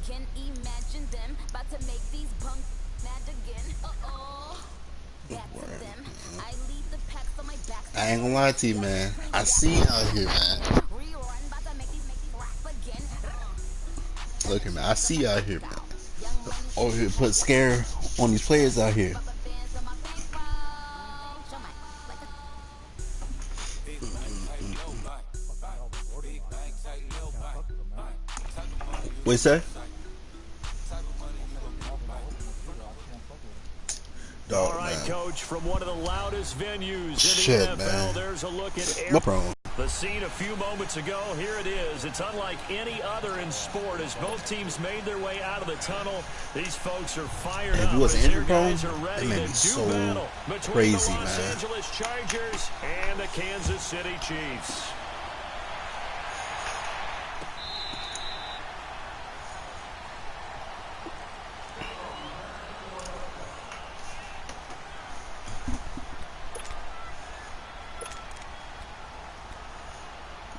can imagine them about to make these punks mad again. Back to them. I lead the packs on my back. I ain't gonna lie to you, man. I see you out here, man. Rerun, about to make these rap again. Look here, man. I see you out here, man. Over here, put scare on these players out here. What you say? Dog, all right, man. Coach, from one of the loudest venues Shit, in the NFL, man. there's a look at No problem. the scene a few moments ago. Here it is. It's unlike any other in sport. As both teams made their way out of the tunnel, these folks are fired If up. you wasn't as injured, their bro, guys are ready that made to me do so battle between crazy, the Los man. Angeles Chargers and the Kansas City Chiefs.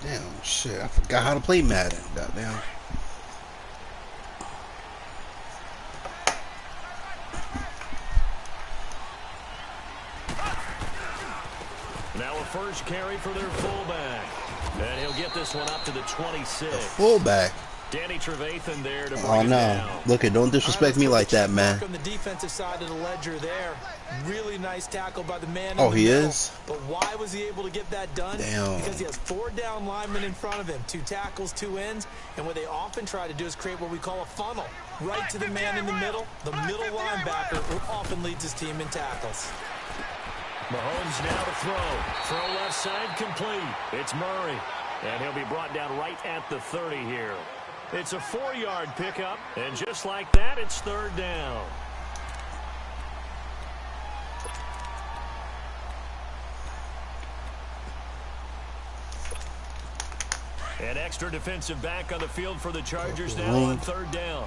Damn, shit. I forgot how to play Madden. Goddamn. Now a first carry for their fullback. And he'll get this one up to the 26. The fullback. Danny Trevathan there to bring Oh, it no. down. Look, don't disrespect me like that, man. On the defensive side of the ledger there. Really nice tackle by the man Oh, in the he middle. is? But why was he able to get that done? Damn. Because he has 4 down linemen in front of him, 2 tackles, 2 ends, and what they often try to do is create what we call a funnel. Right to the man in the middle linebacker, who often leads his team in tackles. Mahomes now to throw. Throw left side complete. It's Murray. And he'll be brought down right at the 30 here. It's a 4-yard pickup, and just like that, it's 3rd down. An extra defensive back on the field for the Chargers now on 3rd down.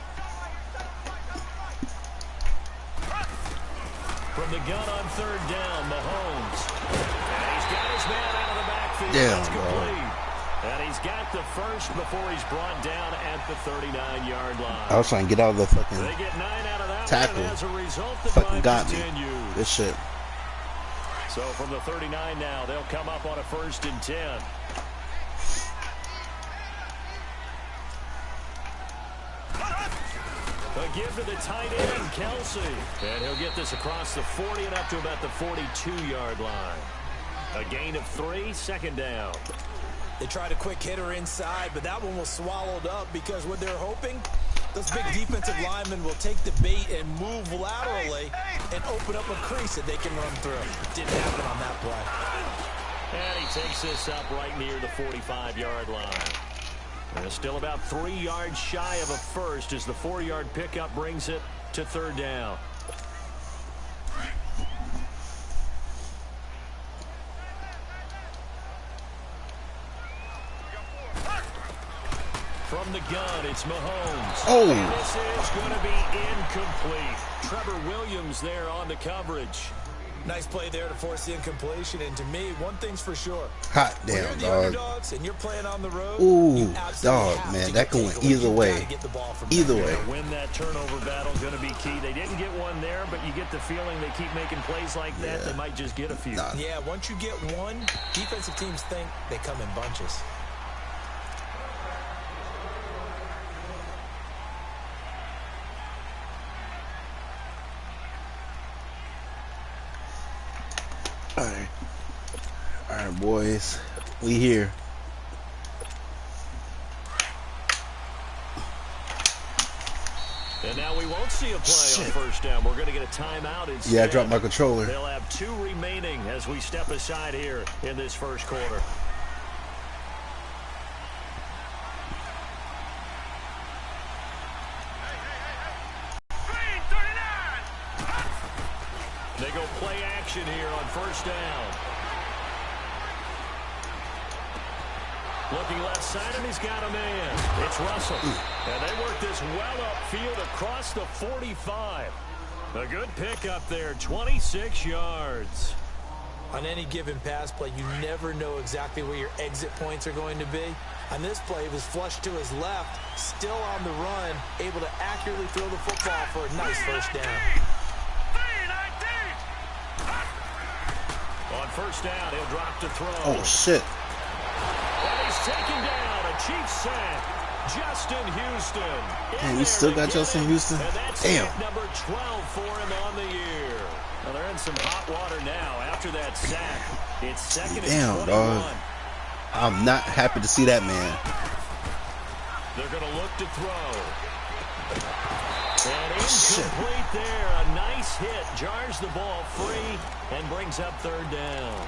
From the gun on 3rd down, Mahomes. And he's got his man out of the backfield. Damn, That's bro. complete. And he's got the first before he's brought down at the 39-yard line. I was trying to get out of the fucking They get 9 out of that tackle. one, and as a result, the Fucking drive got me. continues. This shit. So from the 39 now, they'll come up on a 1st and 10. A give to the tight end, Kelsey. And he'll get this across the 40 and up to about the 42-yard line. A gain of 3, 2nd down. They tried a quick hitter inside, but that one was swallowed up because what they're hoping, those big defensive linemen will take the bait and move laterally and open up a crease that they can run through. Didn't happen on that play. And he takes this up right near the 45-yard line. And still about 3 yards shy of a first as the 4-yard pickup brings it to 3rd down. From the gun, it's Mahomes. Oh. And this is going to be incomplete. Trevor Williams there on the coverage. Nice play there to force the incompletion, and to me, one thing's for sure. Hot When you're damn, the dog. underdogs and you're playing on the road, Ooh, you absolutely dog, have man, to that get going takeaways. either You way. gotta get the ball from Either there. way. To win that turnover battle going to be key. They didn't get one there, but you get the feeling they keep making plays like that. Yeah. They might just get a few. Nah. Yeah, once you get one, defensive teams think they come in bunches. All right, boys, we here. And now we won't see a play on 1st down. We're going to get a timeout instead. Yeah, I dropped my controller. They'll have 2 remaining as we step aside here in this 1st quarter. They go play action here on 1st down. Looking left side, and he's got a man. It's Russell. And they work this well upfield across the 45. A good pickup there, 26 yards. On any given pass play, you never know exactly where your exit points are going to be. On this play, he was flushed to his left, still on the run, able to accurately throw the football for a nice first down. On first down, he'll drop to throw. Oh, shit. And he's taken down. A Chiefs sack. Justin Houston. Damn, we still got Justin Houston? Damn. Number 12 for him on the year. Well, they're in some hot water now after that sack. It's second and 21. Dog. I'm not happy to see that, man. They're going to look to throw. And incomplete there. A nice hit. Jars the ball free and brings up third down.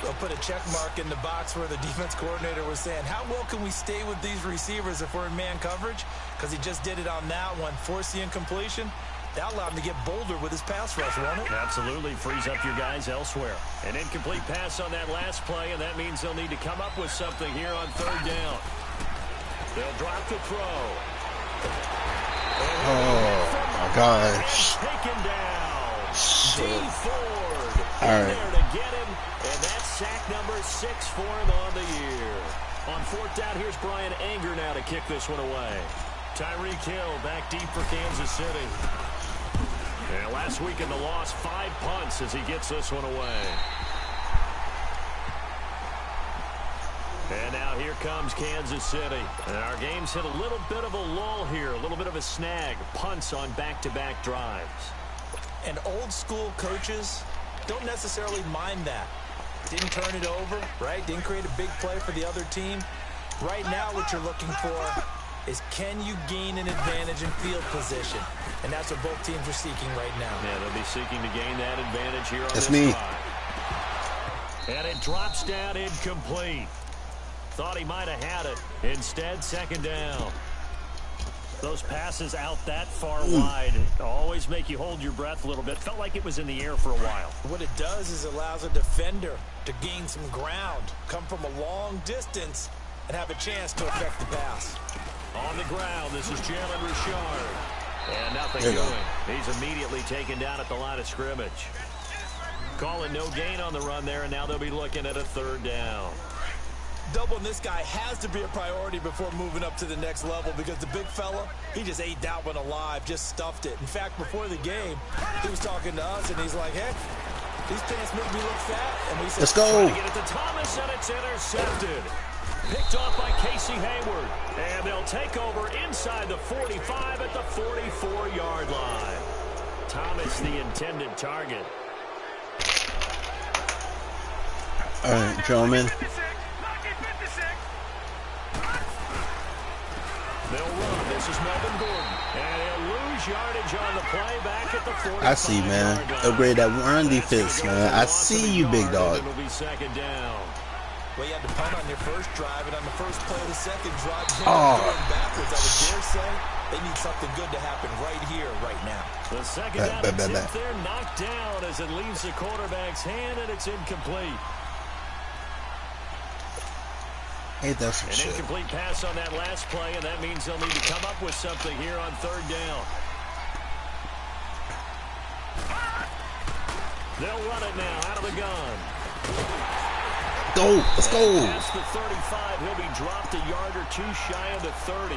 They'll put a check mark in the box where the defense coordinator was saying, how well can we stay with these receivers if we're in man coverage? Because he just did it on that one. Force the incompletion. That allowed him to get bolder with his pass rush, won't it? Absolutely. Frees up your guys elsewhere. An incomplete pass on that last play, and that means they'll need to come up with something here on third down. They'll drop the throw. Oh, my gosh. Taken down. Shit. D. Ford All right. there to get him, and that's sack number 6 for him on the year. On fourth down, here's Brian Anger now to kick this one away. Tyreek Hill back deep for Kansas City. And last week in the loss, 5 punts as he gets this one away. And now here comes Kansas City. And our game's hit a little bit of a lull here, a little bit of a snag. Punts on back-to-back drives. And old school coaches don't necessarily mind that. Didn't turn it over, right? Didn't create a big play for the other team. Right now what you're looking for is, can you gain an advantage in field position? And that's what both teams are seeking right now. Yeah, they'll be seeking to gain that advantage here on That's this me. drive. And it drops down incomplete. Thought he might have had it. Instead, second down. Those passes out that far wide always make you hold your breath a little bit. Felt like it was in the air for a while. What it does is allows a defender to gain some ground, come from a long distance, and have a chance to affect the pass. On the ground, this is Jalen Richard. And nothing There you doing. go. He's immediately taken down at the line of scrimmage. Calling no gain on the run there, and now they'll be looking at a third down. Doubling this guy has to be a priority before moving up to the next level, because the big fella, he just ate that one alive, just stuffed it. In fact, before the game, he was talking to us, and he's like, hey, these pants make me look fat. And we said, Let's go. To get it to Thomas, and it's intercepted. Picked off by Casey Hayward. And they'll take over inside the 45 at the 44-yard line. Thomas, the intended target. All right, gentlemen. They'll run. This is Melvin Gordon. And he'll lose yardage on the play back at the 45. I see, man. Upgrade that run defense, man. I see you, big dog. It'll be second down. Well, you had to punt on your first drive, and on the first play of the second drive, Oh. going backwards. I would dare say they need something good to happen right here, right now. The second down attempt there knocked down as it leaves the quarterback's hand, and it's incomplete. Ain't that some An shit? incomplete pass on that last play, and that means they'll need to come up with something here on third down. They'll run it now out of the gun. Go, let's go. Past the 35, he'll be dropped a yard or two shy of the 30.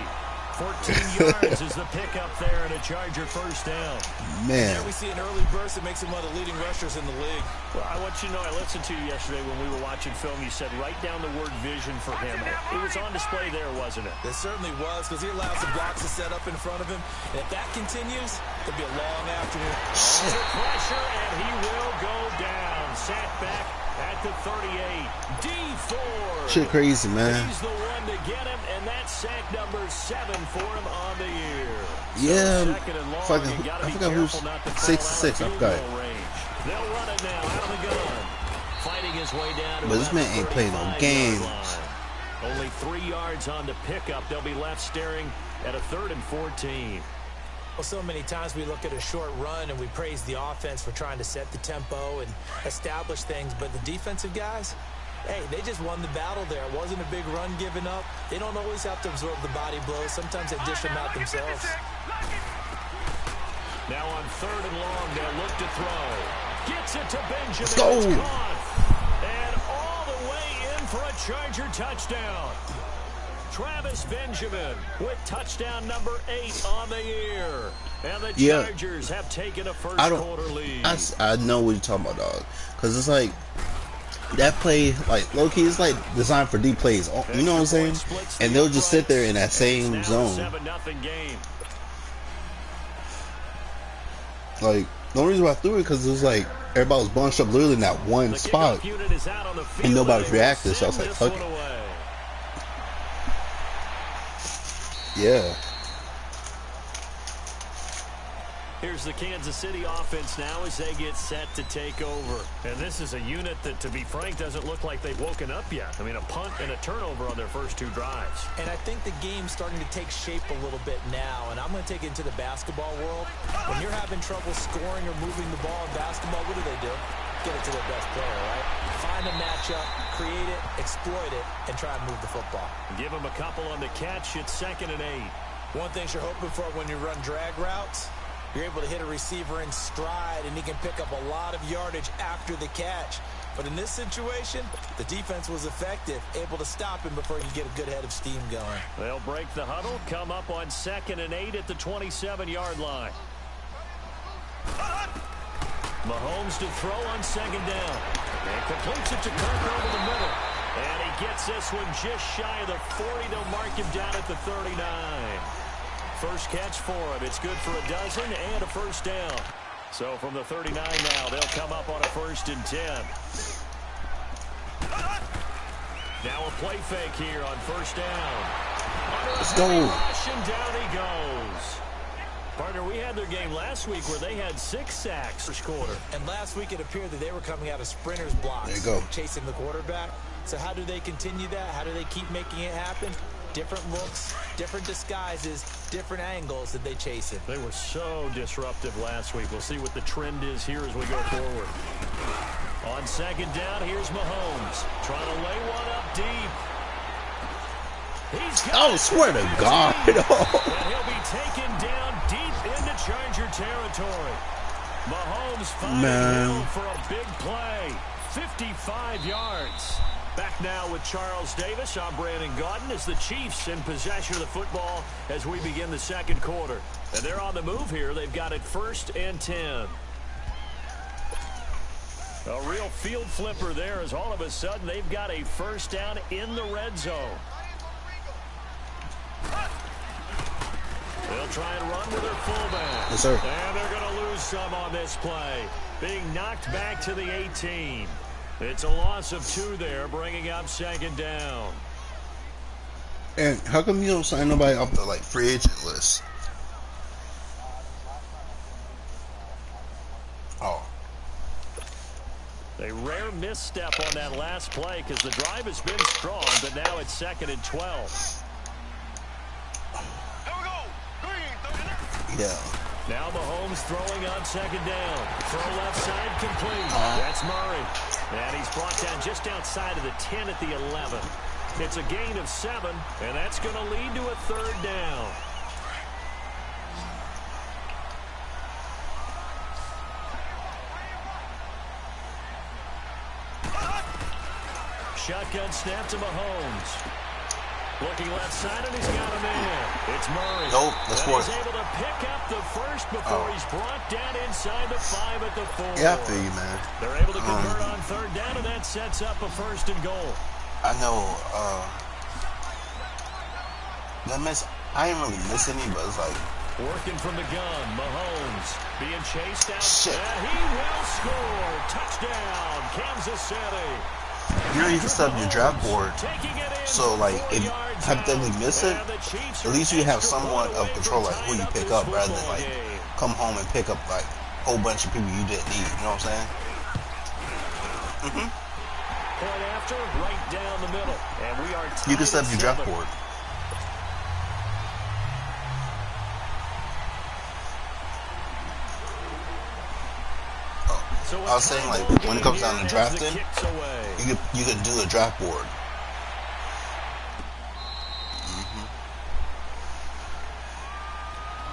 14 yards is the pickup there, and a Charger first down. Man. There we see an early burst that makes him one of the leading rushers in the league. Well, I want you to know, I listened to you yesterday when we were watching film. You said write down the word vision for him. It was on display there, wasn't it? It certainly was, because he allows the blocks to set up in front of him. And if that continues, it'll be a long afternoon. Under pressure, and he will go down. Sat back at the 38. D. Ford. Shit crazy, man. He's the one to get him, and that's sack number 7 for him on the year. Yeah, So second and long, fucking, you gotta I be forgot who's careful not to 66. foul I out of forgot. field goal range. They'll run it now out of the gun. Fighting his way down to But this about man ain't the playing no 35-yard games. line. Only 3 yards on the pickup. They'll be left staring at a 3rd and 14. Well, so many times we look at a short run and we praise the offense for trying to set the tempo and establish things, but the defensive guys, hey, they just won the battle there. It wasn't a big run given up. They don't always have to absorb the body blows. Sometimes they dish them out themselves. Now on 3rd and long, they'll look to throw. Gets it to Benjamin. Let's go. It's caught. And all the way in for a Charger touchdown. Travis Benjamin with touchdown number 8 on the year. And the Chargers have taken a first quarter lead. I know what you're talking about, dog. Because it's like, that play, like, low-key, it's like designed for deep plays. You know what I'm saying? And they'll just sit there in that same zone. 7-0 game. Like, the only reason why I threw it because it was like, everybody was bunched up literally in that one spot. And nobody reacted, so I was like, fuck it. Yeah. Here's the Kansas City offense now as they get set to take over. And this is a unit that, to be frank, doesn't look like they've woken up yet. I mean, a punt and a turnover on their first 2 drives. And I think the game's starting to take shape a little bit now. And I'm going to take it into the basketball world. When you're having trouble scoring or moving the ball in basketball, what do? Get it to their best player, right? Find a matchup, create it, exploit it, and try and move the football. Give them a couple on the catch. It's 2nd and 8. One thing you're hoping for when you run drag routes, you're able to hit a receiver in stride, and he can pick up a lot of yardage after the catch. But in this situation, the defense was effective, able to stop him before he could get a good head of steam going. They'll break the huddle, come up on 2nd and 8 at the 27-yard line. Mahomes to throw on 2nd down. And completes it to Kirk over the middle. And he gets this one just shy of the 40. They'll mark him down at the 39. First catch for him. It's good for a dozen and a first down. So from the 39 now, they'll come up on a 1st and 10. Now a play fake here on 1st down. Let's go. Rush, and down he goes. Partner, we had their game last week where they had 6 sacks first quarter. And last week it appeared that they were coming out of sprinters blocks. There you go. Chasing the quarterback. So how do they continue that? How do they keep making it happen? Different looks, different disguises, different angles that they chase it. They were so disruptive last week. We'll see what the trend is here as we go forward. On 2nd down, here's Mahomes. Trying to lay one up deep. He's got swear to God. And he'll be taken down deep into Charger territory. Mahomes finding Hill for a big play. 55 yards. Back now with Charles Davis. I'm Brandon Gaudin as the Chiefs in possession of the football as we begin the 2nd quarter. And they're on the move here. They've got it 1st and 10. A real field flipper there as all of a sudden they've got a first down in the red zone. They'll try and run with their fullback. Yes, sir. And they're going to lose some on this play. Being knocked back to the 18. It's a loss of 2 there, bringing up 2nd down. And how come you don't sign nobody off the free agent list? Oh. A rare misstep on that last play because the drive has been strong, but now it's 2nd and 12. Yeah. Now Mahomes throwing on 2nd down. Throw left side complete. That's Murray. And he's brought down just outside of the 10 at the 11. It's a gain of 7, and that's going to lead to a 3rd down. Shotgun snap to Mahomes. Looking left side, and he's got a man. It's Murray. Nope, that's 4th. He's able to pick up the first before he's brought down inside the 5 at the 4. Yeah, I feel you, man. They're able to convert on 3rd down, and that sets up a 1st and goal. I know, I ain't really miss any, but it's like... Working from the gun, Mahomes being chased out. Shit. He will score. Touchdown, Kansas City. You know you can set up your draft board, so if you hypothetically miss it, at least you have somewhat of control who you pick up, rather than come home and pick up a whole bunch of people you didn't need. You know what I'm saying? Point after, right down the middle, and we are. You can set up your draft board. I was saying, when it comes down to drafting, you could do a draft board.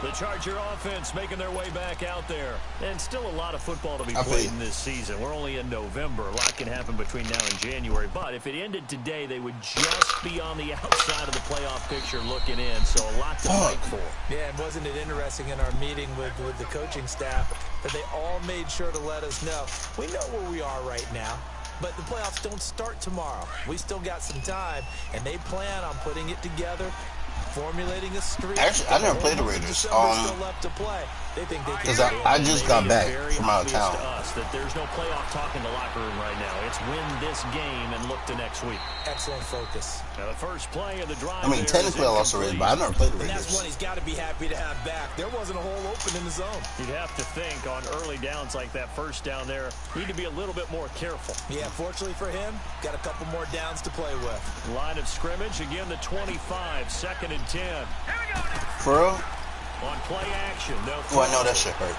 The Charger offense making their way back out there. And still a lot of football to be played in this season. We're only in November. A lot can happen between now and January. But if it ended today, they would just be on the outside of the playoff picture looking in. So a lot to fight for. Yeah, and wasn't it interesting in our meeting with the coaching staff that they all made sure to let us know, we know where we are right now, but the playoffs don't start tomorrow. We still got some time, and they plan on putting it together, formulating a streak. Actually, I never played the Raiders. Still left to play. They think they can. Because I just got back from out of town. To us that there's no playoff talk in the locker room right now. It's win this game and look to next week. Excellent focus. Now the first play of the drive. I mean, technically I lost the Raiders, but I never played the And Raiders. that's one he's got to be happy to have back. There wasn't a hole open in the zone. You'd have to think on early downs like that first down there, need to be a little bit more careful. Yeah, fortunately for him, got a couple more downs to play with. Line of scrimmage, again the 25, 2nd and 10. For real? On play action, they'll Oh, I know that shit hurt.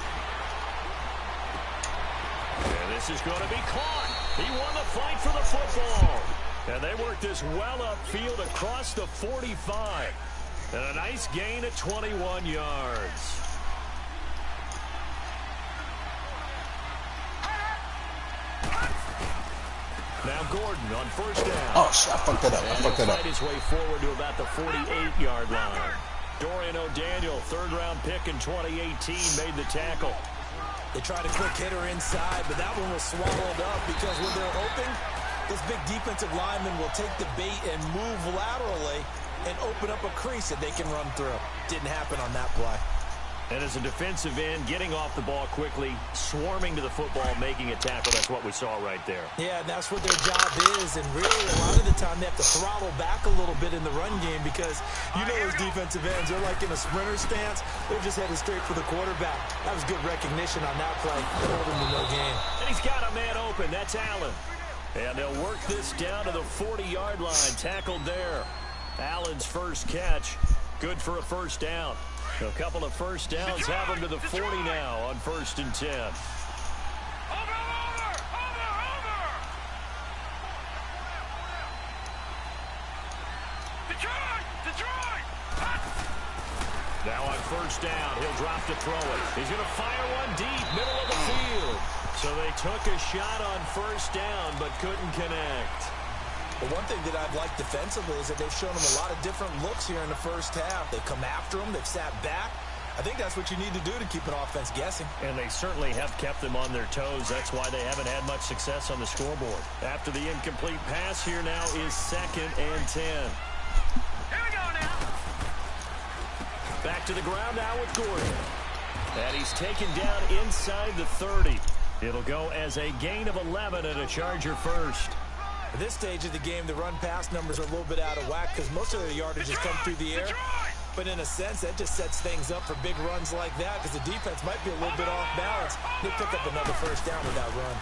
And this is going to be caught. He won the fight for the football. And they worked this well upfield across the 45. And a nice gain at 21 yards. Now Gordon on first down. Oh, shit, I fucked that up. I fucked that up. Fight his way forward to about the 48-yard line. Dorian O'Daniel, third-round pick in 2018, made the tackle. They tried a quick hitter inside, but that one was swallowed up because what they're hoping, those big defensive linemen will take the bait and move laterally and open up a crease that they can run through. Didn't happen on that play. And as a defensive end, getting off the ball quickly, swarming to the football, making a tackle, that's what we saw right there. Yeah, and that's what their job is, and really a lot of the time they have to throttle back a little bit in the run game because you know those defensive ends, they're like in a sprinter stance, they're just headed straight for the quarterback. That was good recognition on that play. They hold him to no gain. And he's got a man open, that's Allen. And they'll work this down to the 40-yard line, tackled there. Allen's first catch, good for a first down. A couple of first downs have him to the 40 now on 1st and 10. Now on first down, he'll drop to throw it. He's going to fire one deep, middle of the field. So they took a shot on first down, but couldn't connect. But one thing that I've liked defensively is that they've shown him a lot of different looks here in the first half. They come after him. They've sat back. I think that's what you need to do to keep an offense guessing. And they certainly have kept them on their toes. That's why they haven't had much success on the scoreboard. After the incomplete pass, here now is 2nd and 10. Here we go now. Back to the ground now with Gordon. And he's taken down inside the 30. It'll go as a gain of 11 and a Charger first. At this stage of the game, the run-pass numbers are a little bit out of whack because most of their yardage has come through the air. But in a sense, that just sets things up for big runs like that because the defense might be a little bit off balance. They pick up another first down with that run.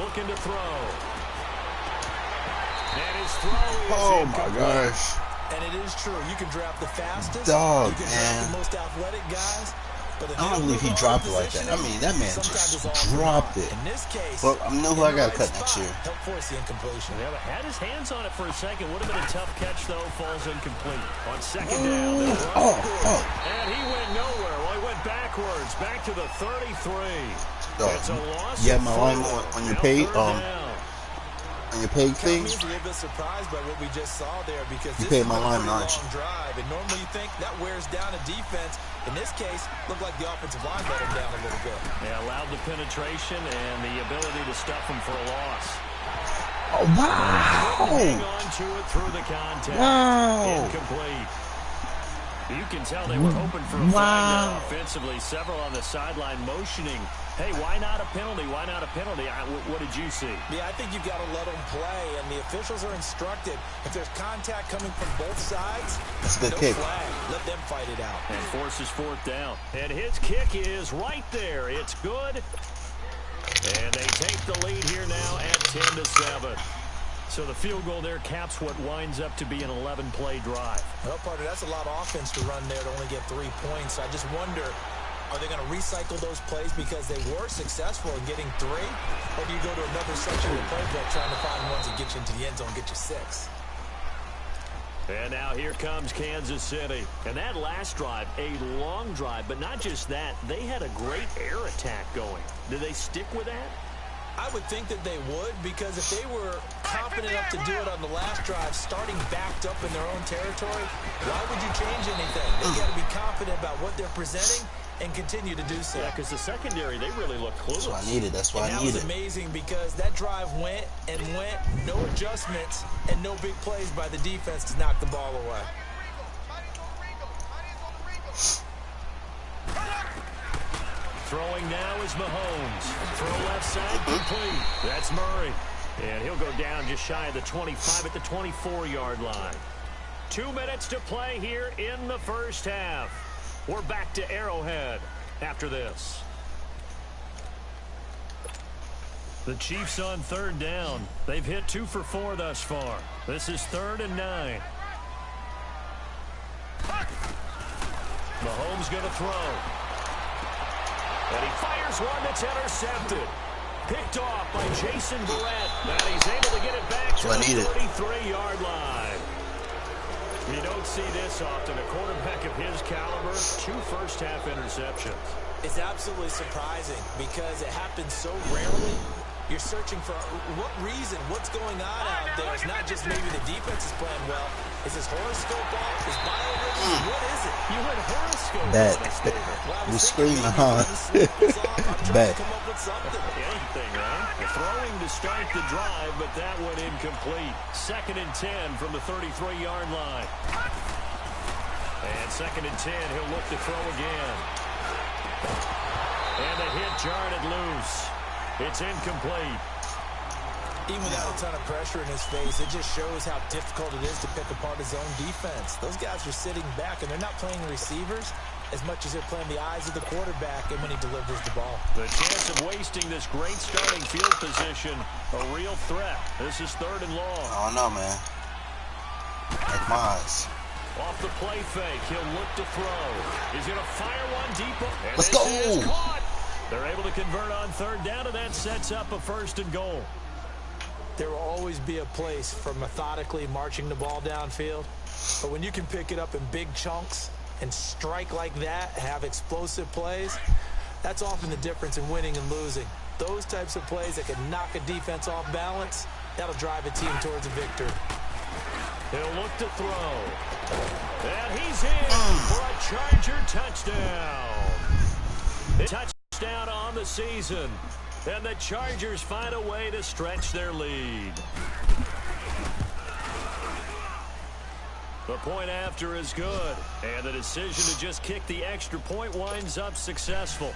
Looking to throw. And his throw is Oh, my gosh. And it is true. You can draft the fastest. Dog, you can man. draft the most athletic guys. But I don't believe he dropped it like that. I mean, that man just dropped it. In this case, Well, I know who I got to cut next year. Help force the incompletion. Yeah, but had his hands on it for a second. Would have been a tough catch, though. Falls incomplete. On 2nd down. And he went nowhere. Well, he went backwards. Back to the 33. It's a loss. Yeah, my line on your page, on your page thing. I'm a little bit surprised by what we just saw there because You this paid is my a line, pretty aren't you? long drive, and normally you think that wears down a defense. In this case, looked like the offensive line let him down a little bit. They allowed the penetration and the ability to stuff him for a loss. Oh, wow. Hang on to it through the contact. Wow. Incomplete. You can tell they were hoping for a flag there offensively. Several on the sideline motioning. Hey, why not a penalty? Why not a penalty? What did you see? Yeah, I think you've got to let them play, and the officials are instructed. If there's contact coming from both sides, That's a good no kick. flag. Let them fight it out. And forces 4th down. And his kick is right there. It's good. And they take the lead here now at 10-7. So the field goal there caps what winds up to be an 11-play drive. Well, partner, that's a lot of offense to run there to only get 3 points. I just wonder, are they going to recycle those plays because they were successful in getting 3? Or do you go to another section of the playbook trying to find ones that get you into the end zone and get you 6? And now here comes Kansas City. And that last drive, a long drive, but not just that, they had a great air attack going. Do they stick with that? I would think that they would, because if they were confident enough to do it on the last drive, starting backed up in their own territory, why would you change anything? They got to be confident about what they're presenting and continue to do so. Yeah, because the secondary, they really look clueless. That's what I needed. That's what I needed. That was amazing, because that drive went and went, no adjustments and no big plays by the defense to knock the ball away. Throwing now is Mahomes. Throw left side, complete. That's Murray. And he'll go down just shy of the 25 at the 24-yard line. 2 minutes to play here in the first half. We're back to Arrowhead after this. The Chiefs on third down. They've hit 2 for 4 thus far. This is 3rd and 9. Mahomes going to throw. And he fires one that's intercepted. Picked off by Jason Barrett. And he's able to get it back to the 33-yard line. You don't see this often. A quarterback of his caliber, 2 first-half interceptions. It's absolutely surprising because it happens so rarely. You're searching for what reason, what's going on out there. It's not just maybe the defense is playing well. Is his horoscope off? Is biorhythm? What is it? You heard horoscope. Bet. We're screaming, huh? Bet. Anything, right? The throwing to start the drive, but that one incomplete. 2nd and 10 from the 33-yard line. And 2nd and 10, he'll look to throw again. And the hit jarred it loose. It's incomplete. Even without a ton of pressure in his face, it just shows how difficult it is to pick apart his own defense. Those guys are sitting back, and they're not playing receivers as much as they're playing the eyes of the quarterback and when he delivers the ball. The chance of wasting this great starting field position, a real threat. This is 3rd and long. I don't know, man. Like mines. Off the play fake, he'll look to throw. He's going to fire one deep. And let's go. They're able to convert on 3rd down, and that sets up a 1st and goal. There will always be a place for methodically marching the ball downfield. But when you can pick it up in big chunks and strike like that, have explosive plays, that's often the difference in winning and losing. Those types of plays that can knock a defense off balance, that'll drive a team towards a victory. He'll look to throw. And he's in for a Charger touchdown. Touchdown on the season. And the Chargers find a way to stretch their lead. The point after is good. And the decision to just kick the extra point winds up successful.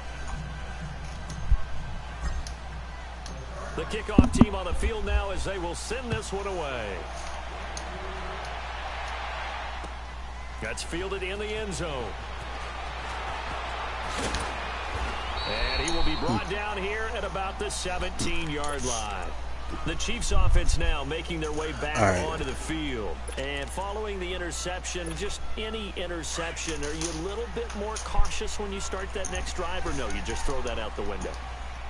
The kickoff team on the field now as they will send this one away. That's fielded in the end zone. And he will be brought down here at about the 17-yard line. The Chiefs offense now making their way back onto the field. And following the interception, just any interception, are you a little bit more cautious when you start that next drive, or no, you just throw that out the window?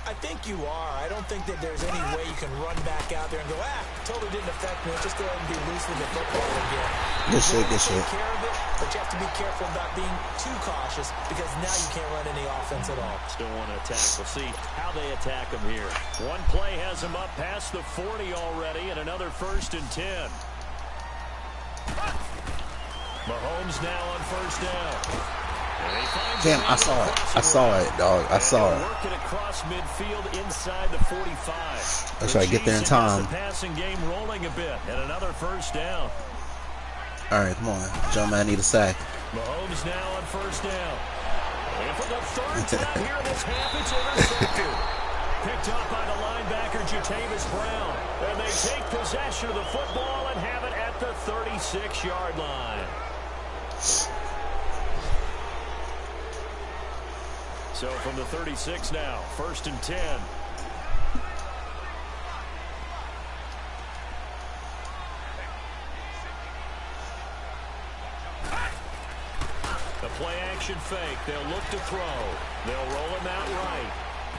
I think you are. I don't think that there's any way you can run back out there and go, totally didn't affect me. Just go ahead and be loose with the football again. Good shit, good shit. Take care of it, but you have to be careful about being too cautious because now you can't run any offense at all. Still want to attack. We'll see how they attack him here. One play has him up past the 40 already, and another 1st and 10. Mahomes now on 1st down. Damn, I saw it. I saw it, dog. I saw it. Working across midfield inside the 45. Let's try to get there in time. The passing game rolling a bit, and another 1st down. All right, come on. Joe, man, I need a sack. Mahomes now on 1st down. And for the 3rd time here in this half, it's intercepted. Picked up by the linebacker, Jatavis Brown. And they take possession of the football and have it at the 36-yard line. So from the 36 now, 1st and 10. The play action fake. They'll look to throw. They'll roll him out right.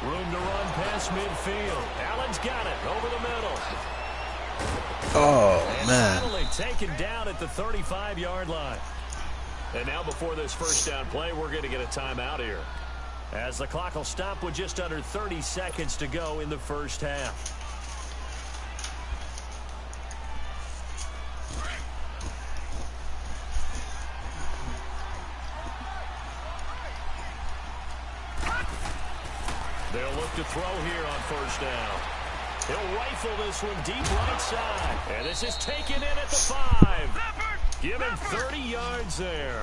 Room to run past midfield. Allen's got it over the middle. Oh, and man. finally taken down at the 35-yard line. And now before this first down play, we're going to get a timeout here, as the clock will stop with just under 30 seconds to go in the first half. They'll look to throw here on first down. He'll rifle this one deep right side. And this is taken in at the 5. Give him 30 yards there.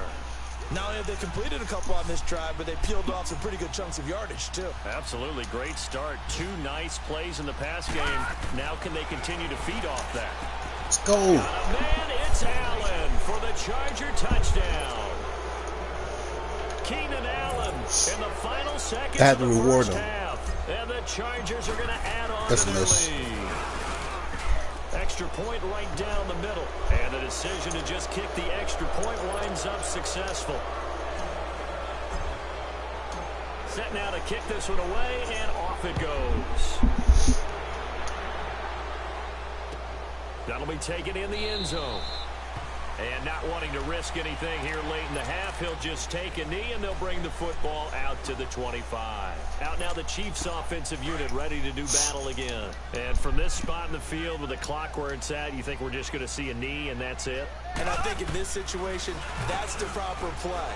Not only have they completed a couple on this drive, but they peeled off some pretty good chunks of yardage, too. Absolutely. Great start. 2 nice plays in the pass game. Now can they continue to feed off that? Let's go. Got a man, it's Allen for the Charger touchdown. Keenan Allen in the final seconds Had of to the reward first him. half. And the Chargers are going to add on That's to a the miss. lead. Extra point right down the middle. And the decision to just kick the extra point winds up successful. Set now to kick this one away, and off it goes. That'll be taken in the end zone. And not wanting to risk anything here late in the half, he'll just take a knee, and they'll bring the football out to the 25. Out now the Chiefs' offensive unit ready to do battle again. And from this spot in the field with the clock where it's at, you think we're just going to see a knee and that's it? And I think in this situation, that's the proper play.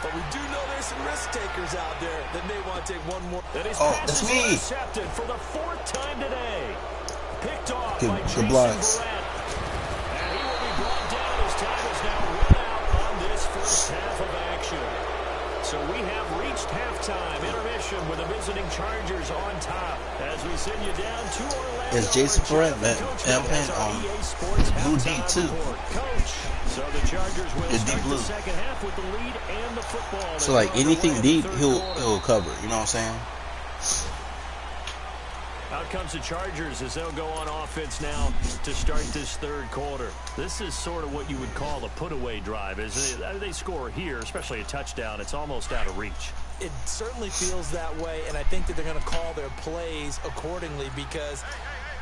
But we do know there's some risk takers out there that may want to take one more. Oh, that's me. Intercepted for the 4th time today. Picked off Good- by good Jason blocks. Barrett. And he will be brought down as time is now run out on this first half of action. So we have reached halftime intermission with the visiting Chargers on top. As we send you down to Orlando. It's Jason Barrett, man. And I'm playing EA Sports Blue D halftime too. report. Coach. So the Chargers will It's deep start blue. the second half with the lead and the football. So like anything deep, he'll he'll cover. You know what I'm saying? Out comes the Chargers as they'll go on offense now to start this third quarter. This is sort of what you would call a put-away drive. As they score here, especially a touchdown, it's almost out of reach. It certainly feels that way, and I think that they're going to call their plays accordingly, because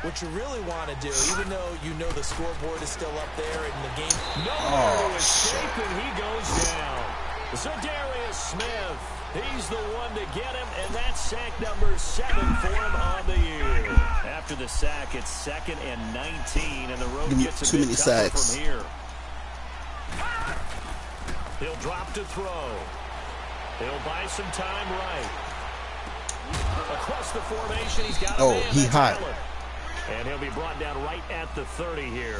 what you really want to do, even though you know the scoreboard is still up there in the game. Nowhere to escape, and he goes down. Zadarius Smith, he's the one to get him, and that's sack number 7 for him on the year. After the sack, it's 2nd and 19, and the road gets a Too bit many tougher sacks. from here. He'll drop to throw. He'll buy some time right. Across the formation, he's got a Oh, man, he that's hot. Allen. And he'll be brought down right at the 30 here.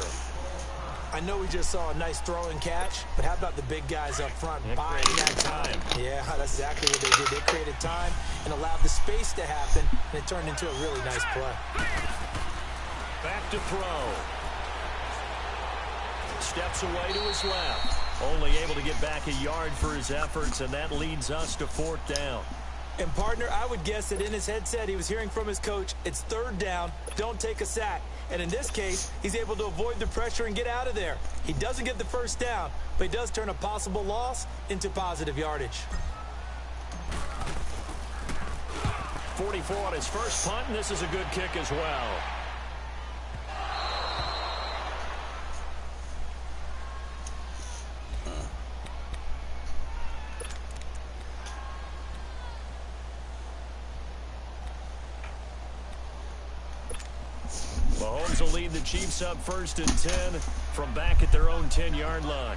I know we just saw a nice throw and catch, but how about the big guys up front buying that time? Yeah, that's exactly what they did. They created time and allowed the space to happen, and it turned into a really nice play. Back to throw. Steps away to his left. Only able to get back a yard for his efforts, and that leads us to 4th down. And, partner, I would guess that in his headset he was hearing from his coach, it's 3rd down, don't take a sack. And in this case, he's able to avoid the pressure and get out of there. He doesn't get the first down, but he does turn a possible loss into positive yardage. 44 on his first punt, and this is a good kick as well. Mahomes will lead the Chiefs up 1st and 10 from back at their own 10-yard line.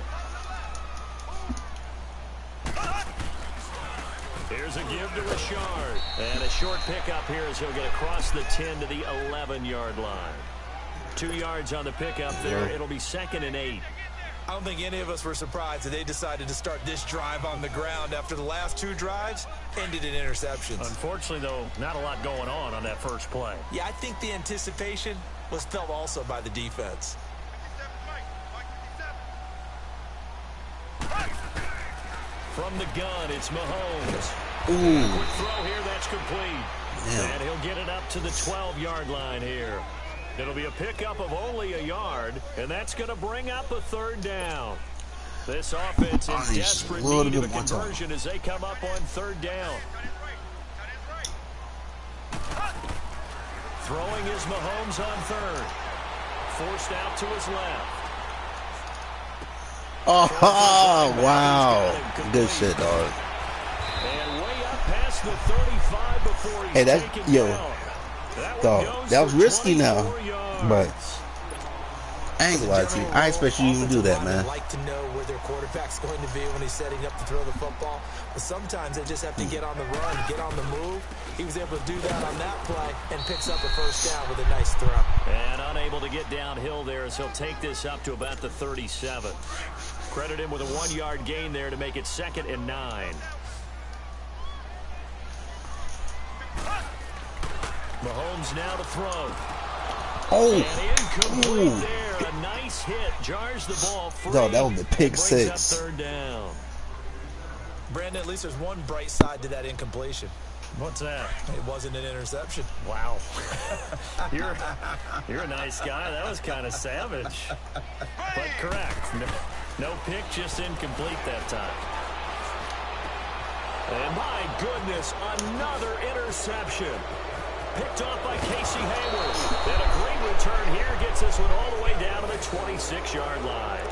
Here's a give to Richard. And a short pickup here as he'll get across the 10 to the 11-yard line. 2 yards on the pickup there. It'll be 2nd and 8. I don't think any of us were surprised that they decided to start this drive on the ground after the last 2 drives ended in interceptions. Unfortunately, though, not a lot going on that first play. Yeah, I think the anticipation was felt also by the defense. From the gun, it's Mahomes. Ooh. Quick throw here, that's complete. Yeah. And he'll get it up to the 12-yard line here. It'll be a pickup of only a yard, and that's going to bring up a 3rd down. This offense in desperate need of a conversion as they come up on 3rd down. Throwing is Mahomes on 3rd. forced out to his left. Oh, wow. Good shit, dog. And way up past the 35 before he's taken down. Dog, that was risky now. But I ain't gonna lie to you. I expect you to even do that, man. Like to know where their quarterback's going to be when he's setting up to throw the football. But sometimes they just have to get on the run, get on the move. He was able to do that on that play and picks up a first down with a nice throw. And unable to get downhill there as he'll take this up to about the 37. Credit him with a 1-yard gain there to make it 2nd and 9. Mahomes now to throw. Oh, and incomplete there. A nice hit. Jars the ball free. Dog, that was the pick six. Up 3rd down. Brandon, at least there's one bright side to that incompletion. What's that? It wasn't an interception. Wow. You're a nice guy. That was kind of savage. But correct. No pick, just incomplete that time. And my goodness, another interception. Picked off by Casey Hayward. And a great return here gets this one all the way down to the 26-yard line.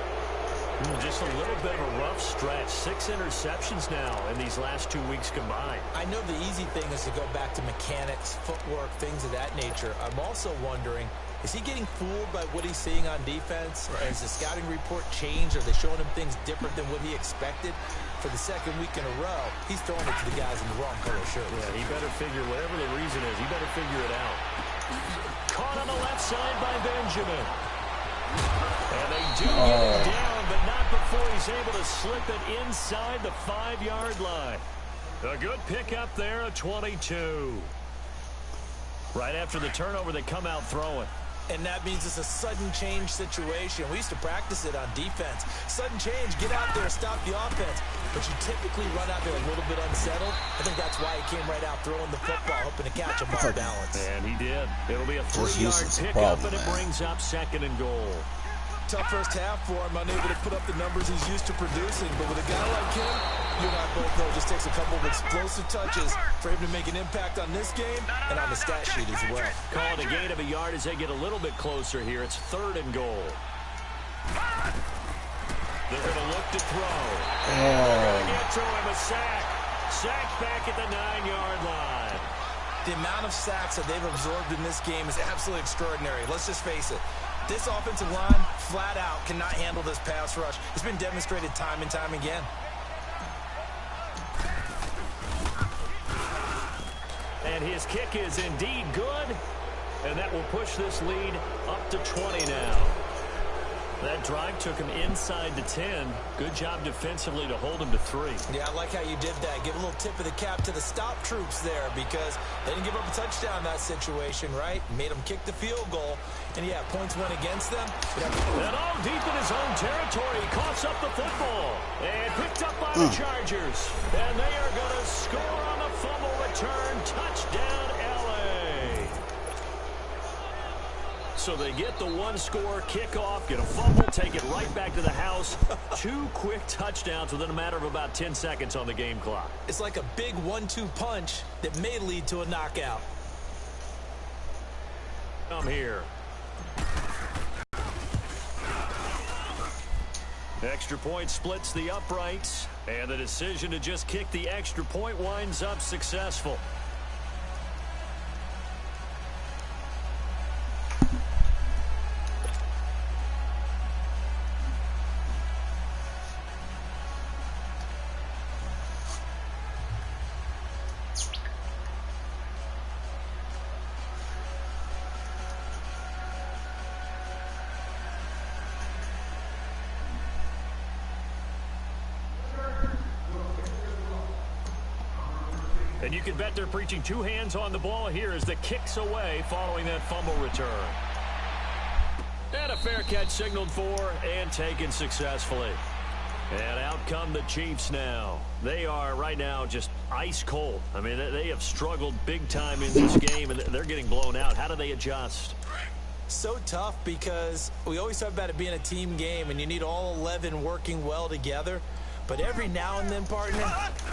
Just a little bit of a rough stretch. 6 interceptions now in these last 2 weeks combined. I know the easy thing is to go back to mechanics, footwork, things of that nature. I'm also wondering, is he getting fooled by what he's seeing on defense? Has the scouting report changed? Are they showing him things different than what he expected? For the 2nd week in a row, he's throwing it to the guys in the wrong color shirts. Yeah, he better figure, whatever the reason is, he better figure it out. Caught on the left side by Benjamin. And they do get him down, but not before he's able to slip it inside the 5-yard line. A good pickup there, a 22. Right after the turnover, they come out throwing. And that means it's a sudden change situation. We used to practice it on defense. Sudden change, get out there, stop the offense. But you typically run out there a little bit unsettled. I think that's why he came right out throwing the football, hoping to catch him off balance. And he did. It'll be a 3-yard pickup, and it brings up 2nd and goal. Tough first half for him, unable to put up the numbers he's used to producing. But with a guy like him, you and I both know it just takes a couple of explosive touches for him to make an impact on this game and on the stat sheet as well. Call it a gain of a yard as they get a little bit closer here. It's 3rd and goal. They're going to look to throw. They're going to get to him a sack. Sack back at the 9-yard line. The amount of sacks that they've absorbed in this game is absolutely extraordinary. Let's just face it. This offensive line, flat out, cannot handle this pass rush. It's been demonstrated time and time again. And his kick is indeed good. And that will push this lead up to 20 now. That drive took him inside the 10. Good job defensively to hold him to 3. Yeah, I like how you did that. Give a little tip of the cap to the stop troops there because they didn't give up a touchdown in that situation, right? Made them kick the field goal. And, yeah, points went against them. And all deep in his own territory, he coughs up the football. And picked up by the Chargers. And they are going to score on the fumble return. Touchdown, L.A. So they get the 1-score kickoff, get a fumble, take it right back to the house. 2 quick touchdowns within a matter of about 10 seconds on the game clock. It's like a big 1-2 punch that may lead to a knockout. I'm here. Extra point splits the uprights, and the decision to just kick the extra point winds up successful. And you can bet they're preaching 2 hands on the ball here as the kick's away following that fumble return. And a fair catch signaled for and taken successfully. And out come the Chiefs now. They are right now just ice cold. I mean, they have struggled big time in this game, and they're getting blown out. How do they adjust? So tough because we always talk about it being a team game, and you need all 11 working well together. But every now and then, partner,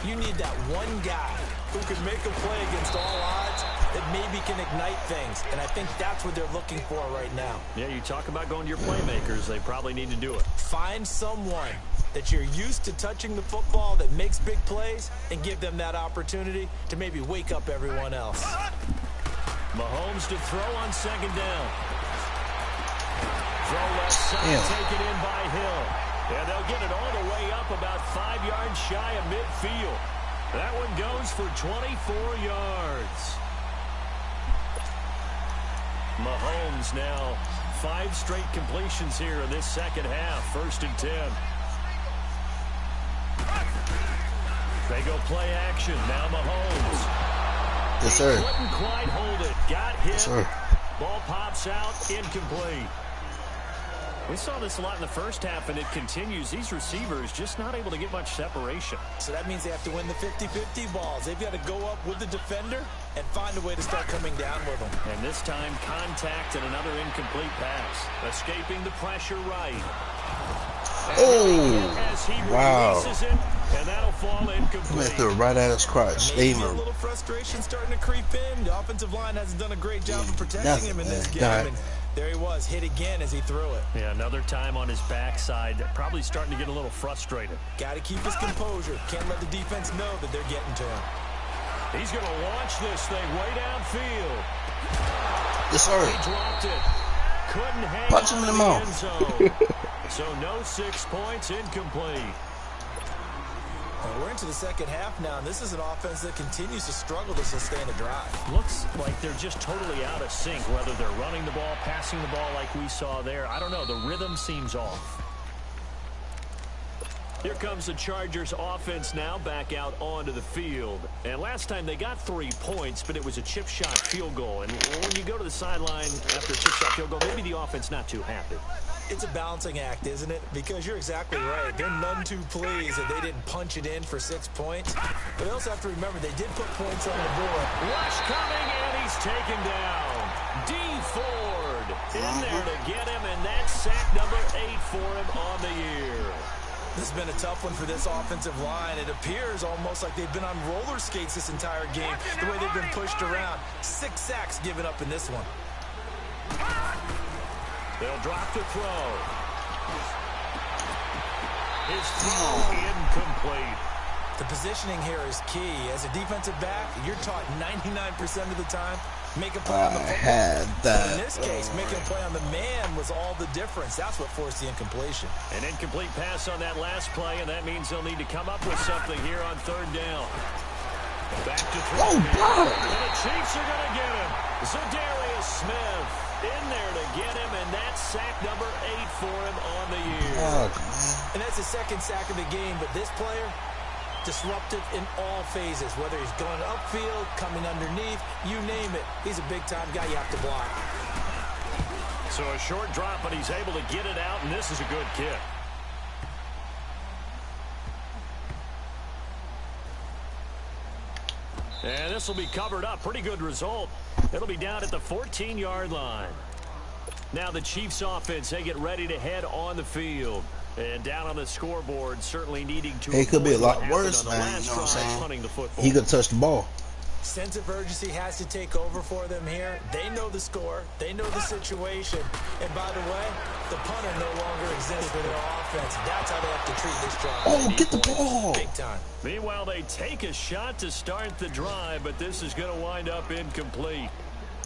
you need that one guy who can make a play against all odds that maybe can ignite things, and I think that's what they're looking for right now. Yeah, you talk about going to your playmakers. They probably need to do it. Find someone that you're used to touching the football that makes big plays and give them that opportunity to maybe wake up everyone else. Mahomes to throw on second down. Throw left side, taken in by Hill. And they'll get it all the way up about 5 yards shy of midfield. That one goes for 24 yards. Mahomes now 5 straight completions here in this second half. 1st and 10. They go play action. Now Mahomes. Yes, sir. Couldn't quite hold it. Got hit. Yes, sir. Ball pops out. Incomplete. We saw this a lot in the first half, and it continues. These receivers just not able to get much separation. So that means they have to win the 50-50 balls. They've got to go up with the defender and find a way to start coming down with them. And this time, contact and another incomplete pass. Escaping the pressure right. Oh, wow. It, and that'll fall incomplete. Went through right at his crotch. Maybe a little frustration starting to creep in. The offensive line hasn't done a great job of protecting him in this game. And there he was, hit again as he threw it. Yeah, another time on his backside. Probably starting to get a little frustrated. Got to keep his composure. Can't let the defense know that they're getting to him. He's going to launch this thing way downfield. Yes, sir. He dropped it. Couldn't hang punch him in the mouth. So no 6 points, incomplete. Well, we're into the second half now, and this is an offense that continues to struggle to sustain a drive. Looks like they're just totally out of sync, whether they're running the ball, passing the ball like we saw there. I don't know. The rhythm seems off. Here comes the Chargers offense now back out onto the field. And last time they got 3 points, but it was a chip shot field goal. And when you go to the sideline after a chip shot field goal, maybe the offense not too happy. It's a balancing act, isn't it? Because you're exactly right. They're none too pleased that they didn't punch it in for 6 points. But they also have to remember they did put points on the board. Rush coming, and he's taken down. D. Ford in there to get him, and that's sack number 8 for him on the year. This has been a tough one for this offensive line. It appears almost like they've been on roller skates this entire game, the way they've been pushed around. 6 sacks given up in this one. They'll drop the throw. His throw incomplete. The positioning here is key. As a defensive back, you're taught 99% of the time, make a play on the football. But in this case, making a play on the man was all the difference. That's what forced the incompletion. An incomplete pass on that last play, and that means they'll need to come up with something here on 3rd down. Back to throw. Oh, wow. And the Chiefs are going to get him. Zadarius Smith in there to get him, and that's sack number 8 for him on the year. And that's the 2nd sack of the game, but this player, disruptive in all phases, whether he's going upfield, coming underneath, you name it. He's a big-time guy you have to block. So a short drop, but he's able to get it out, and this is a good kick. And this will be covered up. Pretty good result. It'll be down at the 14-yard line. Now the Chiefs offense, they get ready to head on the field. And down on the scoreboard, certainly needing to... It could be a lot worse, man. You know what I'm saying? He could touch the ball. Sense of urgency has to take over for them here. They know the score. They know the situation. And by the way, the punter no longer exists for their offense. That's how they have to treat this drive. Oh, get the ball. Big time. Meanwhile, they take a shot to start the drive, but this is going to wind up incomplete.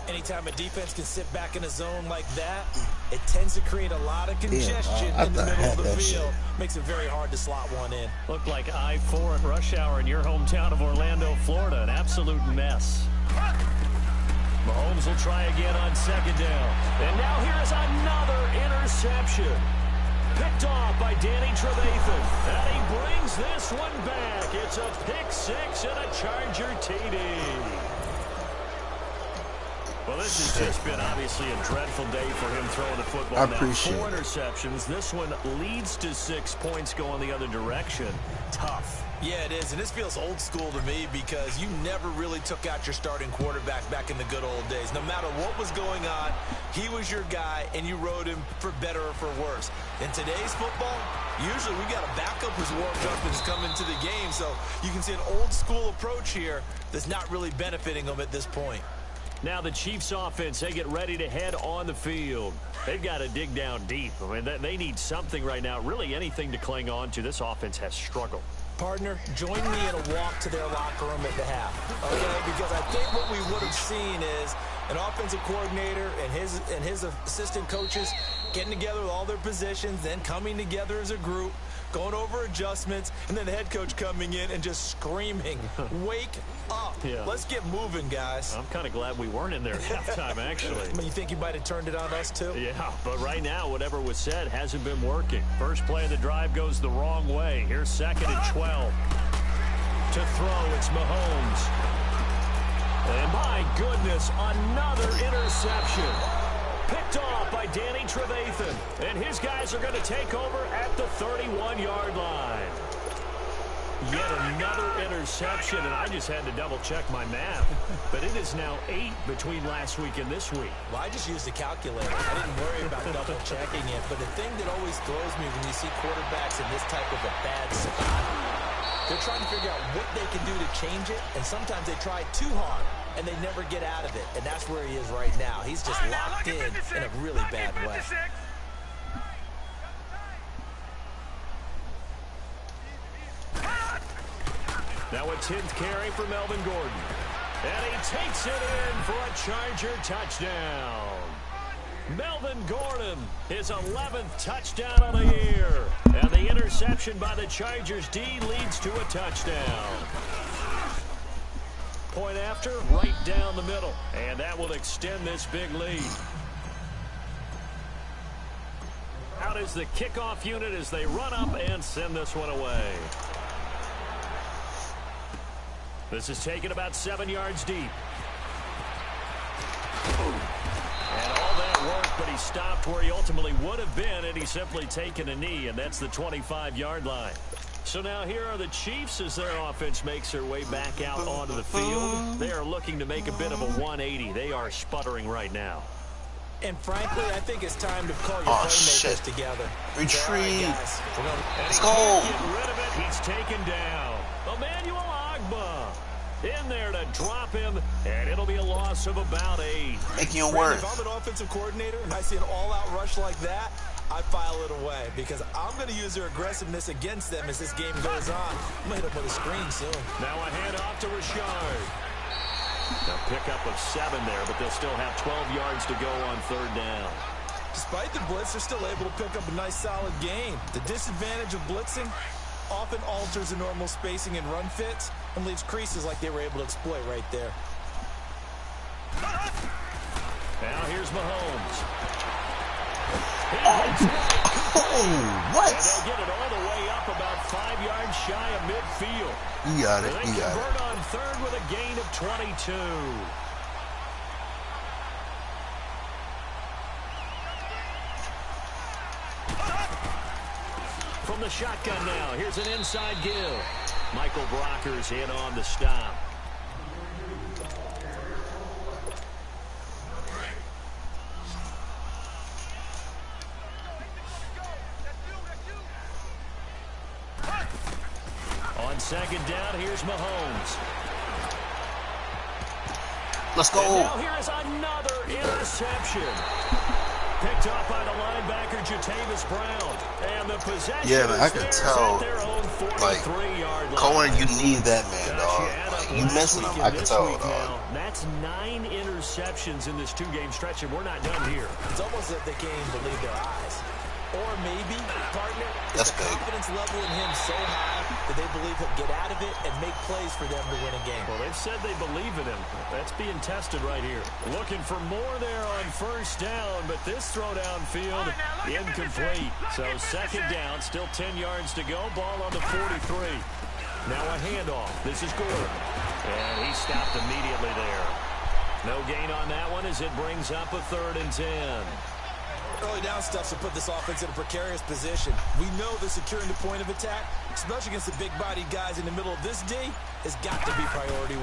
Anytime a defense can sit back in a zone like that, it tends to create a lot of congestion in the middle of the field. Makes it very hard to slot one in. Looked like I-4 at rush hour in your hometown of Orlando, Florida. An absolute mess. Mahomes will try again on 2nd down. And now here is another interception. Picked off by Danny Trevathan. And he brings this one back. It's a pick 6 and a Charger TD. Well, this has just been obviously a dreadful day for him throwing the football. I appreciate it. 4 interceptions. This one leads to 6 points going the other direction. Tough. Yeah, it is, and this feels old school to me because you never really took out your starting quarterback back in the good old days. No matter what was going on, he was your guy, and you rode him for better or for worse. In today's football, usually we got a backup who's warmed up and is coming to the game, so you can see an old school approach here that's not really benefiting them at this point. Now the Chiefs offense, they get ready to head on the field. They've got to dig down deep. I mean, they need something right now, really anything to cling on to. This offense has struggled. Partner, join me in a walk to their locker room at the half, okay? Because I think what we would have seen is an offensive coordinator and his assistant coaches getting together with all their positions, then coming together as a group, going over adjustments, and then the head coach coming in and just screaming, wake up. Yeah. Let's get moving, guys. I'm kind of glad we weren't in there at halftime, actually. I mean, you think you might have turned it on us, too? Yeah, but right now, whatever was said hasn't been working. First play of the drive goes the wrong way. Here's 2nd and 12. To throw, it's Mahomes. And my goodness, another interception. Picked off by Danny Trevathan. And his guys are going to take over at the 31-yard line. Yet another interception, and I just had to double-check my math. But it is now 8 between last week and this week. Well, I just used a calculator. I didn't worry about double-checking it. But the thing that always throws me when you see quarterbacks in this type of a bad spot, they're trying to figure out what they can do to change it, and sometimes they try too hard, and they never get out of it. And that's where he is right now. He's just locked in a really bad way. Now a 10th carry for Melvin Gordon. And he takes it in for a Charger touchdown. Melvin Gordon, his 11th touchdown of the year. And the interception by the Chargers D leads to a touchdown. Point after, right down the middle. And that will extend this big lead. Out is the kickoff unit as they run up and send this one away. This is taken about 7 yards deep. And all that work, but he stopped where he ultimately would have been, and he's simply taken a knee, and that's the 25-yard line. So now here are the Chiefs as their offense makes their way back out onto the field. They are looking to make a bit of a 180. They are sputtering right now. And frankly, I think it's time to call your playmakers together. Retreat. Right, let's go. Get rid of it. He's taken down. Emmanuel Ogbah in there to drop him, and it'll be a loss of about 8. Making it worse. If I'm an offensive coordinator and I see an all-out rush like that, I file it away because I'm going to use their aggressiveness against them as this game goes on. I'm going to hit them with a screen soon. Now a handoff to Richard. A pickup of 7 there, but they'll still have 12 yards to go on 3rd down. Despite the blitz, they're still able to pick up a nice, solid gain. The disadvantage of blitzing often alters the normal spacing and run fits and leaves creases like they were able to exploit right there. Now here's Mahomes. What? And they'll get it all the way up about 5 yards shy of midfield. You got it. They You got convert it. on 3rd with a gain of 22. From the shotgun now, here's an inside give. Michael Brocker's in on the stop. On 2nd down, here's Mahomes. Let's go. And now here's another interception. Picked up by the linebacker, Jatavis Brown. And the possession Yeah, man, I is can theirs tell, at their own 43-yard line. Cohen, you need that man, Gosh, dog. you add up Like, you last missing week him. and I can this tell, week dog. now. That's 9 interceptions in this 2-game stretch, and we're not done here. It's almost as if they can't even believe their eyes. Or maybe, partner, That's is the big. confidence level in him so high that they believe he'll get out of it and make plays for them to win a game. Well, they've said they believe in him. That's being tested right here. Looking for more there on 1st down, but this throw downfield incomplete. So 2nd down, still 10 yards to go. Ball on the 43. Now a handoff. This is Gordon. And he stopped immediately there. No gain on that one as it brings up a 3rd and 10. Early down stuff to put this offense in a precarious position. We know the securing the point of attack, especially against the big-bodied guys in the middle of this D, has got to be priority 1.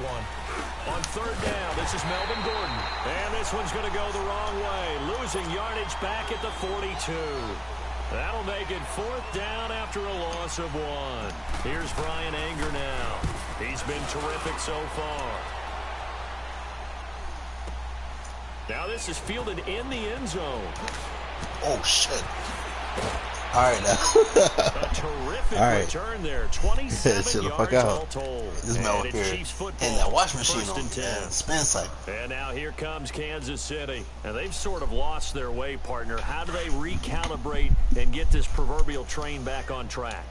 On 3rd down, this is Melvin Gordon. And this one's going to go the wrong way. Losing yardage back at the 42. That'll make it 4th down after a loss of 1. Here's Brian Anger now. He's been terrific so far. Now this is fielded in the end zone. Oh, shit. All right, now. A terrific return there. 27 yards all told. This man over here in that wash machine on spin cycle. And now here comes Kansas City. And they've sort of lost their way, partner. How do they recalibrate and get this proverbial train back on track?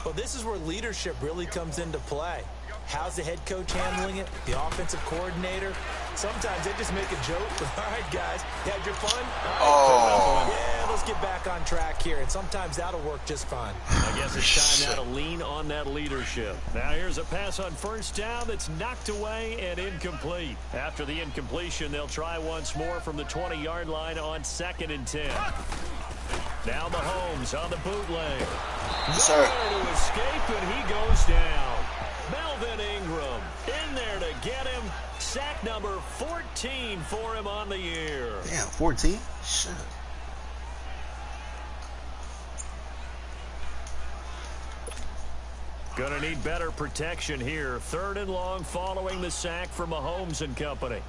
Well, this is where leadership really comes into play. How's the head coach handling it? The offensive coordinator? Sometimes they just make a joke. All right, guys, you had your fun? Oh. Yeah, let's get back on track here. And sometimes that'll work just fine. I guess it's time now to lean on that leadership. Now here's a pass on first down that's knocked away and incomplete. After the incompletion, they'll try once more from the 20-yard line on 2nd and 10. Now Mahomes on the bootleg. Yes, sir. To escape, and he goes down. Melvin Ingram in there to get him. Sack number 14 for him on the year. Damn, 14? Shit. Gonna need better protection here. 3rd and long following the sack from Mahomes and company.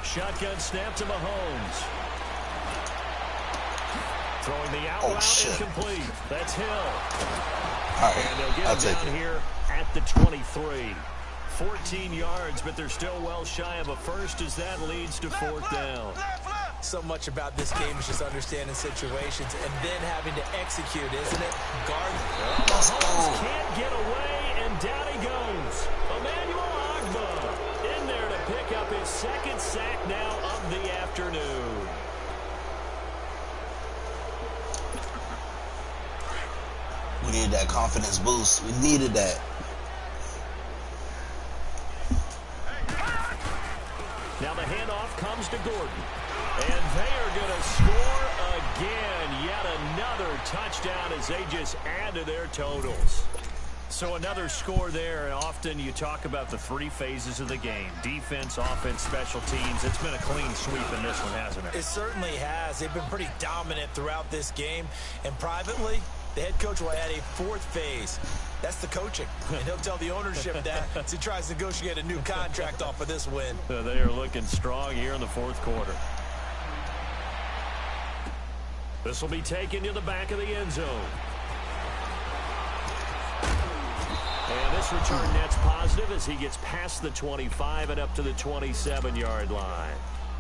Shotgun snap to Mahomes. Throwing the out route incomplete. That's Hill. All right, and they'll get him down here at the 23. 14 yards, but they're still well shy of a first as that leads to 4th down. So much about this game is just understanding situations and then having to execute, isn't it? Guard. Mahomes can't get away, and down he goes. Emmanuel Ogbah in there to pick up his 2nd sack now of the afternoon. We needed that confidence boost. We needed that. Now the handoff comes to Gordon. And they are going to score again. Yet another touchdown as they just add to their totals. So another score there. And often you talk about the 3 phases of the game. Defense, offense, special teams. It's been a clean sweep in this one, hasn't it? It certainly has. They've been pretty dominant throughout this game. And privately, the head coach will add a 4th phase. That's the coaching. And he'll tell the ownership that as he tries to negotiate a new contract off of this win. They are looking strong here in the 4th quarter. This will be taken to the back of the end zone. And this return net's positive as he gets past the 25 and up to the 27-yard line.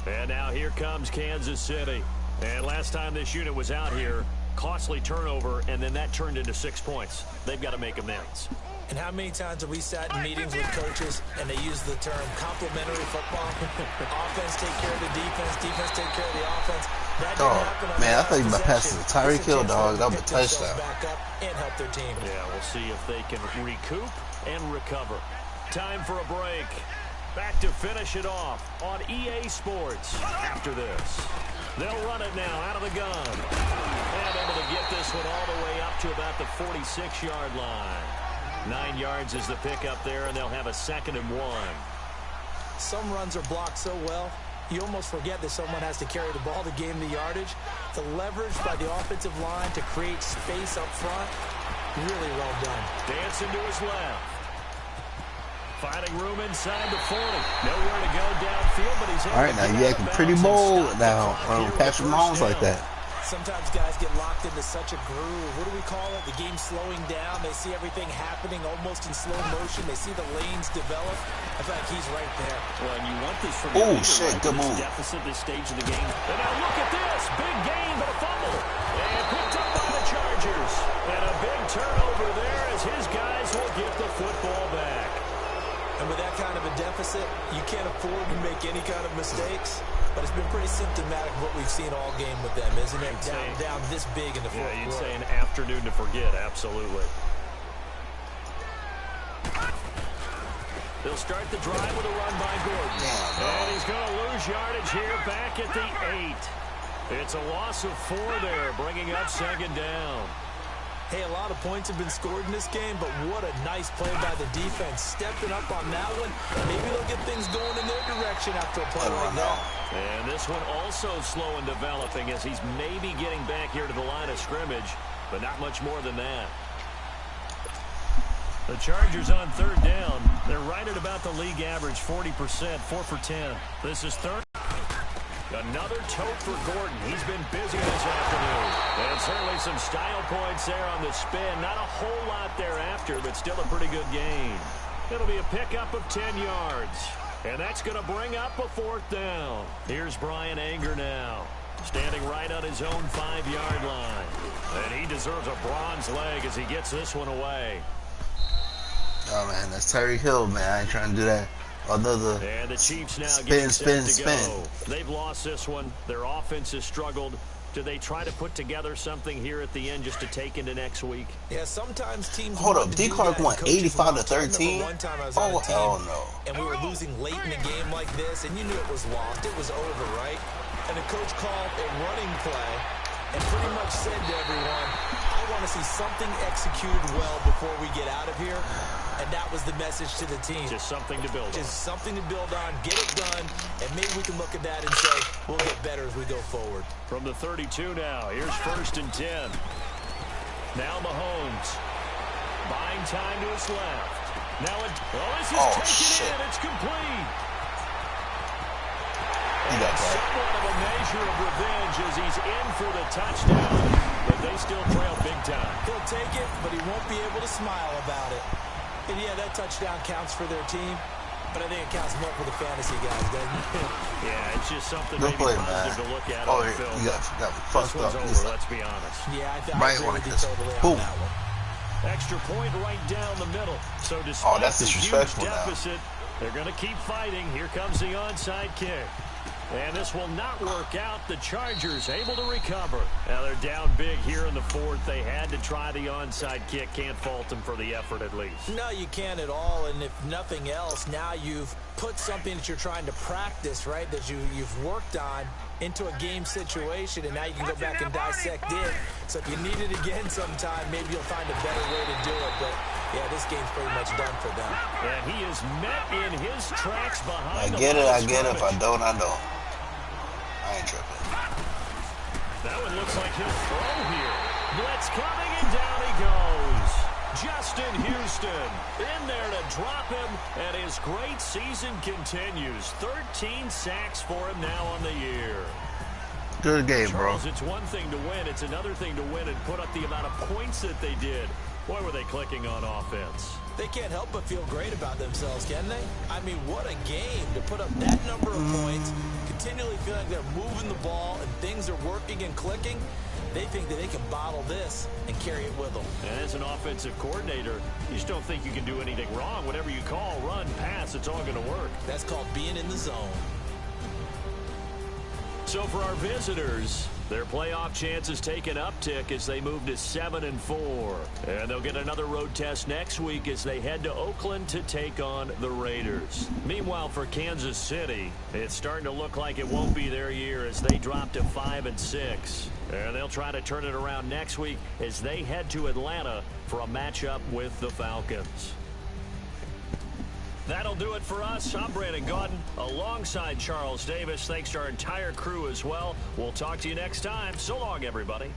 And now here comes Kansas City. And last time this unit was out here, costly turnover, and then that turned into 6 points. They've got to make amends. And how many times have we sat in meetings with coaches and they use the term complementary football? Offense take care of the defense, defense take care of the offense. That didn't happen on man, I thought you might pass the Tyreek Hill, dog. That was a touchdown. Back up and help their team. Yeah, we'll see if they can recoup and recover. Time for a break. Back to finish it off on EA Sports after this. They'll run it now out of the gun. And able to get this one all the way up to about the 46-yard line. 9 yards is the pickup there, and they'll have a 2nd and 1. Some runs are blocked so well, you almost forget that someone has to carry the ball to gain the yardage. The leverage by the offensive line to create space up front, really well done. Dancing to his left. Finding room inside the 40. Nowhere to go downfield, but he's all right, now you acting pretty bold now on Patrick Mahomes like that. Sometimes guys get locked into such a groove. What do we call it? The game's slowing down. They see everything happening almost in slow motion. They see the lanes develop. I feel like he's right there. Well, and you want this from oh, shit, good move. Deficit this stage of the game. And now look at this. Big gain, but a fumble. And picked up by the Chargers. And a big turnover there as his guys will get the football back. And with that kind of a deficit, you can't afford to make any kind of mistakes. But it's been pretty symptomatic of what we've seen all game with them, isn't it? Down this big in the fourth quarter. Yeah, you'd say an afternoon to forget, absolutely. They'll start the drive with a run by Gordon. And he's going to lose yardage here back at the 8. It's a loss of 4 there, bringing up 2nd down. Hey, a lot of points have been scored in this game, but what a nice play by the defense. Stepping up on that one. Maybe they'll get things going in their direction after a play like that. And this one also slow and developing as he's maybe getting back here to the line of scrimmage, but not much more than that. The Chargers on third down. They're right at about the league average, 40%, 4 for 10. This is third. Another tote for Gordon. He's been busy this afternoon. And certainly some style points there on the spin. Not a whole lot thereafter, but still a pretty good gain. It'll be a pickup of 10 yards. And that's going to bring up a fourth down. Here's Brian Anger now, standing right on his own 5-yard line. And he deserves a bronze leg as he gets this one away. Oh, man, that's Tyreek Hill, man. I ain't trying to do that. Another and the Chiefs now spin. They've lost this one. Their offense has struggled. Do they try to put together something here at the end just to take into next week? Yeah, sometimes teams. Hold up, D. Clark won 85-13. Oh, hell no. And we were losing late in a game like this, and you knew it was lost. It was over, right? And the coach called a running play and pretty much said to everyone, I want to see something executed well before we get out of here. And that was the message to the team. Just something to build on. Just something to build on, get it done, and maybe we can look at that and say, we'll get better as we go forward. From the 32 now, here's 1st and 10. Now Mahomes. Buying time to his left. Now this is taken in. It's complete. And somewhat of a measure of revenge as he's in for the touchdown. But they still trail big time. He'll take it, but he won't be able to smile about it. And yeah, that touchdown counts for their team, but I think it counts more for the fantasy guys, doesn't it? Yeah, it's just something maybe positive to look at on film. You got fucked up. Over, let's be honest. Yeah, I agree with you totally on that one. Extra point right down the middle. So despite that's disrespectful the huge deficit, they're going to keep fighting. Here comes the onside kick. And this will not work out. The Chargers able to recover. Now they're down big here in the fourth. They had to try the onside kick. Can't fault them for the effort at least. No, you can't at all. And if nothing else, now you've put something that you're trying to practice, right, that you've worked on into a game situation, and now you can go back and dissect it. So if you need it again sometime, maybe you'll find a better way to do it. But, yeah, this game's pretty much done for them. And he is met in his tracks behind I get it. If I don't, I don't. I ain't tripping. That one looks like he'll throw here. Blitz coming, and down he goes. Justin Houston in there to drop him, and his great season continues. 13 sacks for him now on the year. Good game, Charles, bro. It's one thing to win. It's another thing to win and put up the amount of points that they did. Boy, were they clicking on offense. They can't help but feel great about themselves, can they? I mean, what a game to put up that number of points, continually feel like they're moving the ball and things are working and clicking. They think that they can bottle this and carry it with them. And as an offensive coordinator, you just don't think you can do anything wrong. Whatever you call, run, pass, it's all going to work. That's called being in the zone. So for our visitors, their playoff chances take an uptick as they move to 7-4. And they'll get another road test next week as they head to Oakland to take on the Raiders. Meanwhile, for Kansas City, it's starting to look like it won't be their year as they drop to 5-6. And they'll try to turn it around next week as they head to Atlanta for a matchup with the Falcons. That'll do it for us. I'm Brandon Gaudin alongside Charles Davis. Thanks to our entire crew as well. We'll talk to you next time. So long, everybody.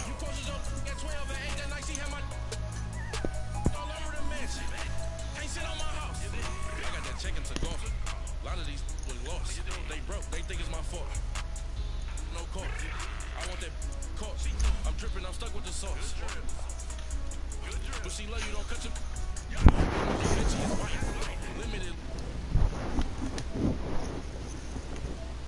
You posted your at 12 and 8 that night, she had my all over the mess. checking to golf. A lot of these was lost. They broke. They think it's my fault. No call. I want that caught. I'm dripping. I'm stuck with the sauce. But she love you. Don't cut your. Bitchy is white. Limited.